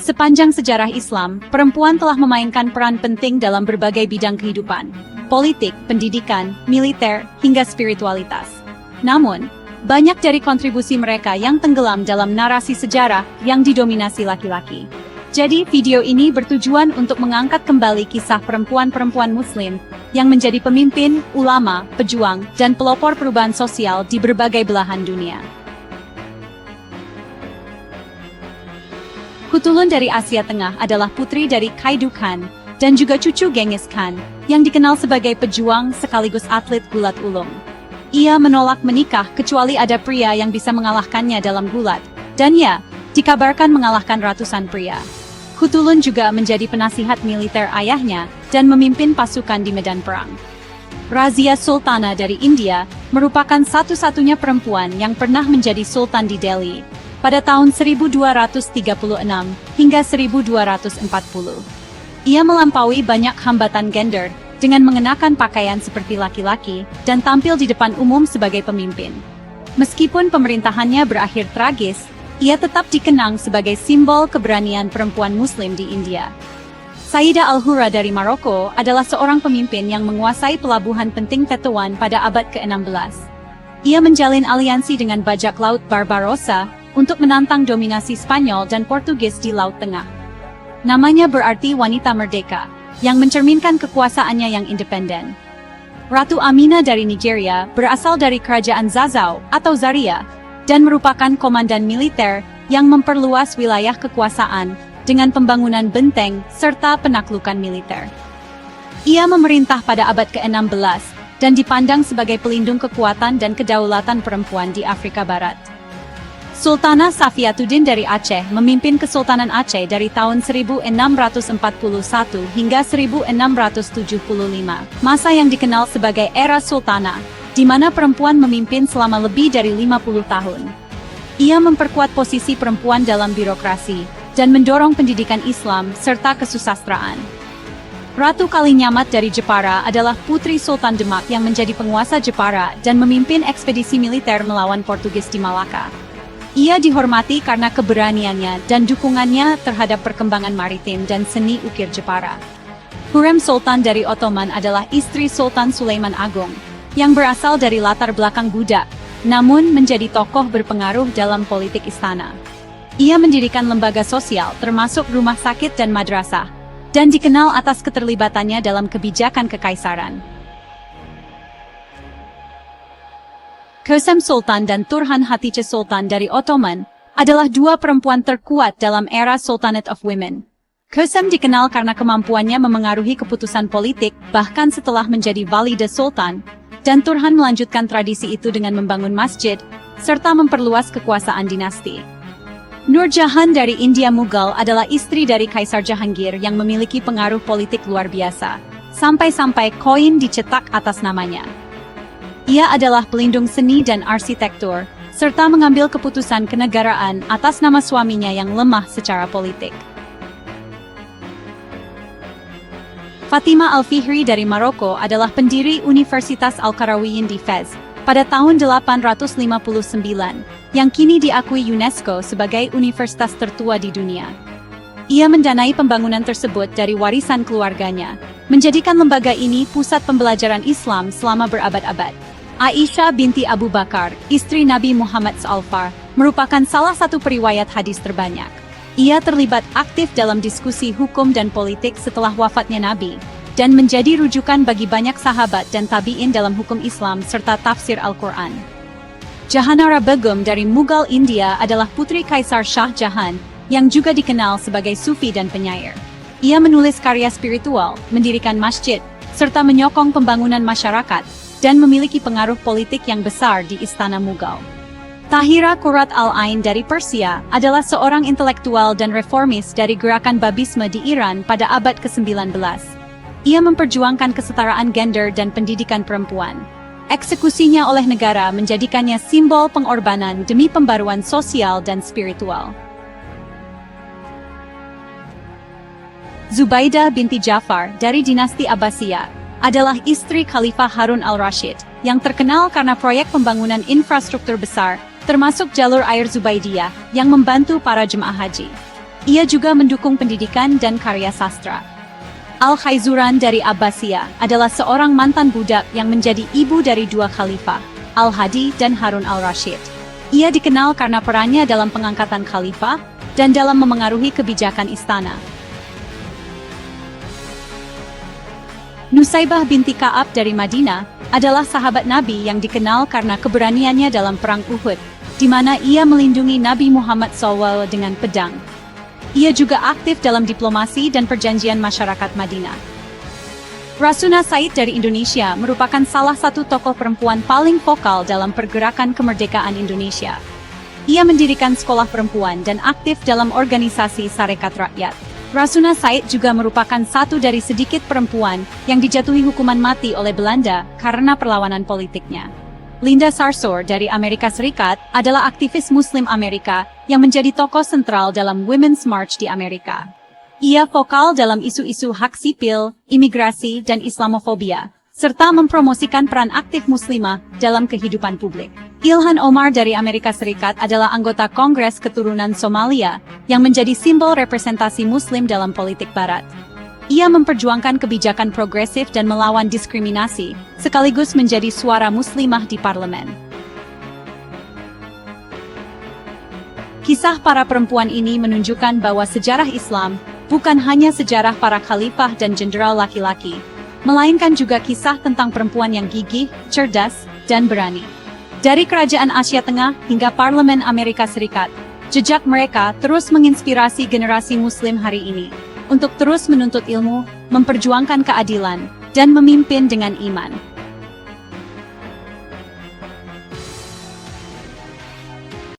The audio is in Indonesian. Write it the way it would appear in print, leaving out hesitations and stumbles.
Sepanjang sejarah Islam, perempuan telah memainkan peran penting dalam berbagai bidang kehidupan, politik, pendidikan, militer, hingga spiritualitas. Namun, banyak dari kontribusi mereka yang tenggelam dalam narasi sejarah yang didominasi laki-laki. Jadi, video ini bertujuan untuk mengangkat kembali kisah perempuan-perempuan Muslim yang menjadi pemimpin, ulama, pejuang, dan pelopor perubahan sosial di berbagai belahan dunia. Kutulun dari Asia Tengah adalah putri dari Khaidu Khan dan juga cucu Genghis Khan, yang dikenal sebagai pejuang sekaligus atlet gulat ulung. Ia menolak menikah kecuali ada pria yang bisa mengalahkannya dalam gulat, dan ia dikabarkan mengalahkan ratusan pria. Kutulun juga menjadi penasihat militer ayahnya dan memimpin pasukan di medan perang. Razia Sultana dari India merupakan satu-satunya perempuan yang pernah menjadi sultan di Delhi pada tahun 1236 hingga 1240. Ia melampaui banyak hambatan gender dengan mengenakan pakaian seperti laki-laki dan tampil di depan umum sebagai pemimpin. Meskipun pemerintahannya berakhir tragis, ia tetap dikenang sebagai simbol keberanian perempuan Muslim di India. Sayyidah Al-Hurra dari Maroko adalah seorang pemimpin yang menguasai pelabuhan penting Tetuan pada abad ke-16. Ia menjalin aliansi dengan bajak laut Barbarossa untuk menantang dominasi Spanyol dan Portugis di Laut Tengah. Namanya berarti wanita merdeka, yang mencerminkan kekuasaannya yang independen. Ratu Amina dari Nigeria berasal dari kerajaan Zazau atau Zaria, dan merupakan komandan militer yang memperluas wilayah kekuasaan dengan pembangunan benteng serta penaklukan militer. Ia memerintah pada abad ke-16 dan dipandang sebagai pelindung kekuatan dan kedaulatan perempuan di Afrika Barat. Sultanah Safiatuddin dari Aceh memimpin Kesultanan Aceh dari tahun 1641 hingga 1675, masa yang dikenal sebagai era Sultanah, di mana perempuan memimpin selama lebih dari 50 tahun. Ia memperkuat posisi perempuan dalam birokrasi dan mendorong pendidikan Islam serta kesusastraan. Ratu Kalinyamat dari Jepara adalah putri Sultan Demak yang menjadi penguasa Jepara dan memimpin ekspedisi militer melawan Portugis di Malaka. Ia dihormati karena keberaniannya dan dukungannya terhadap perkembangan maritim dan seni ukir Jepara. Hurrem Sultan dari Ottoman adalah istri Sultan Sulaiman Agung, yang berasal dari latar belakang budak, namun menjadi tokoh berpengaruh dalam politik istana. Ia mendirikan lembaga sosial termasuk rumah sakit dan madrasah, dan dikenal atas keterlibatannya dalam kebijakan kekaisaran. Kösem Sultan dan Turhan Hatice Sultan dari Ottoman adalah dua perempuan terkuat dalam era Sultanate of Women. Kösem dikenal karena kemampuannya memengaruhi keputusan politik bahkan setelah menjadi Valide Sultan, dan Turhan melanjutkan tradisi itu dengan membangun masjid, serta memperluas kekuasaan dinasti. Nur Jahan dari India Mughal adalah istri dari Kaisar Jahangir yang memiliki pengaruh politik luar biasa, sampai-sampai koin dicetak atas namanya. Ia adalah pelindung seni dan arsitektur, serta mengambil keputusan kenegaraan atas nama suaminya yang lemah secara politik. Fatima Al-Fihri dari Maroko adalah pendiri Universitas Al-Qarawiyyin di Fez pada tahun 859, yang kini diakui UNESCO sebagai universitas tertua di dunia. Ia mendanai pembangunan tersebut dari warisan keluarganya, menjadikan lembaga ini pusat pembelajaran Islam selama berabad-abad. Aisyah binti Abu Bakar, istri Nabi Muhammad SAW, merupakan salah satu periwayat hadis terbanyak. Ia terlibat aktif dalam diskusi hukum dan politik setelah wafatnya Nabi, dan menjadi rujukan bagi banyak sahabat dan tabi'in dalam hukum Islam serta tafsir Al-Quran. Jahanara Begum dari Mughal India adalah putri Kaisar Shah Jahan, yang juga dikenal sebagai sufi dan penyair. Ia menulis karya spiritual, mendirikan masjid, serta menyokong pembangunan masyarakat, dan memiliki pengaruh politik yang besar di Istana Mughal. Tahira Qurrat Al-Ain dari Persia adalah seorang intelektual dan reformis dari gerakan Babisme di Iran pada abad ke-19. Ia memperjuangkan kesetaraan gender dan pendidikan perempuan. Eksekusinya oleh negara menjadikannya simbol pengorbanan demi pembaruan sosial dan spiritual. Zubaidah binti Ja'far dari dinasti Abbasiyah adalah istri Khalifah Harun al-Rashid, yang terkenal karena proyek pembangunan infrastruktur besar, termasuk jalur air Zubaidiyah, yang membantu para jemaah haji. Ia juga mendukung pendidikan dan karya sastra. Al-Khaizuran dari Abbasiyah adalah seorang mantan budak yang menjadi ibu dari dua khalifah, Al-Hadi dan Harun al-Rashid. Ia dikenal karena perannya dalam pengangkatan khalifah dan dalam memengaruhi kebijakan istana. Nusaybah binti Ka'ab dari Madinah adalah sahabat Nabi yang dikenal karena keberaniannya dalam Perang Uhud, di mana ia melindungi Nabi Muhammad SAW dengan pedang. Ia juga aktif dalam diplomasi dan perjanjian masyarakat Madinah. Rasuna Said dari Indonesia merupakan salah satu tokoh perempuan paling vokal dalam pergerakan kemerdekaan Indonesia. Ia mendirikan sekolah perempuan dan aktif dalam organisasi Sarekat Rakyat. Rasuna Said juga merupakan satu dari sedikit perempuan yang dijatuhi hukuman mati oleh Belanda karena perlawanan politiknya. Linda Sarsour dari Amerika Serikat adalah aktivis Muslim Amerika yang menjadi tokoh sentral dalam Women's March di Amerika. Ia vokal dalam isu-isu hak sipil, imigrasi, dan Islamofobia, serta mempromosikan peran aktif muslimah dalam kehidupan publik. Ilhan Omar dari Amerika Serikat adalah anggota Kongres Keturunan Somalia yang menjadi simbol representasi Muslim dalam politik Barat. Ia memperjuangkan kebijakan progresif dan melawan diskriminasi, sekaligus menjadi suara muslimah di parlemen. Kisah para perempuan ini menunjukkan bahwa sejarah Islam bukan hanya sejarah para khalifah dan jenderal laki-laki, melainkan juga kisah tentang perempuan yang gigih, cerdas, dan berani. Dari kerajaan Asia Tengah hingga Parlemen Amerika Serikat, jejak mereka terus menginspirasi generasi Muslim hari ini untuk terus menuntut ilmu, memperjuangkan keadilan, dan memimpin dengan iman.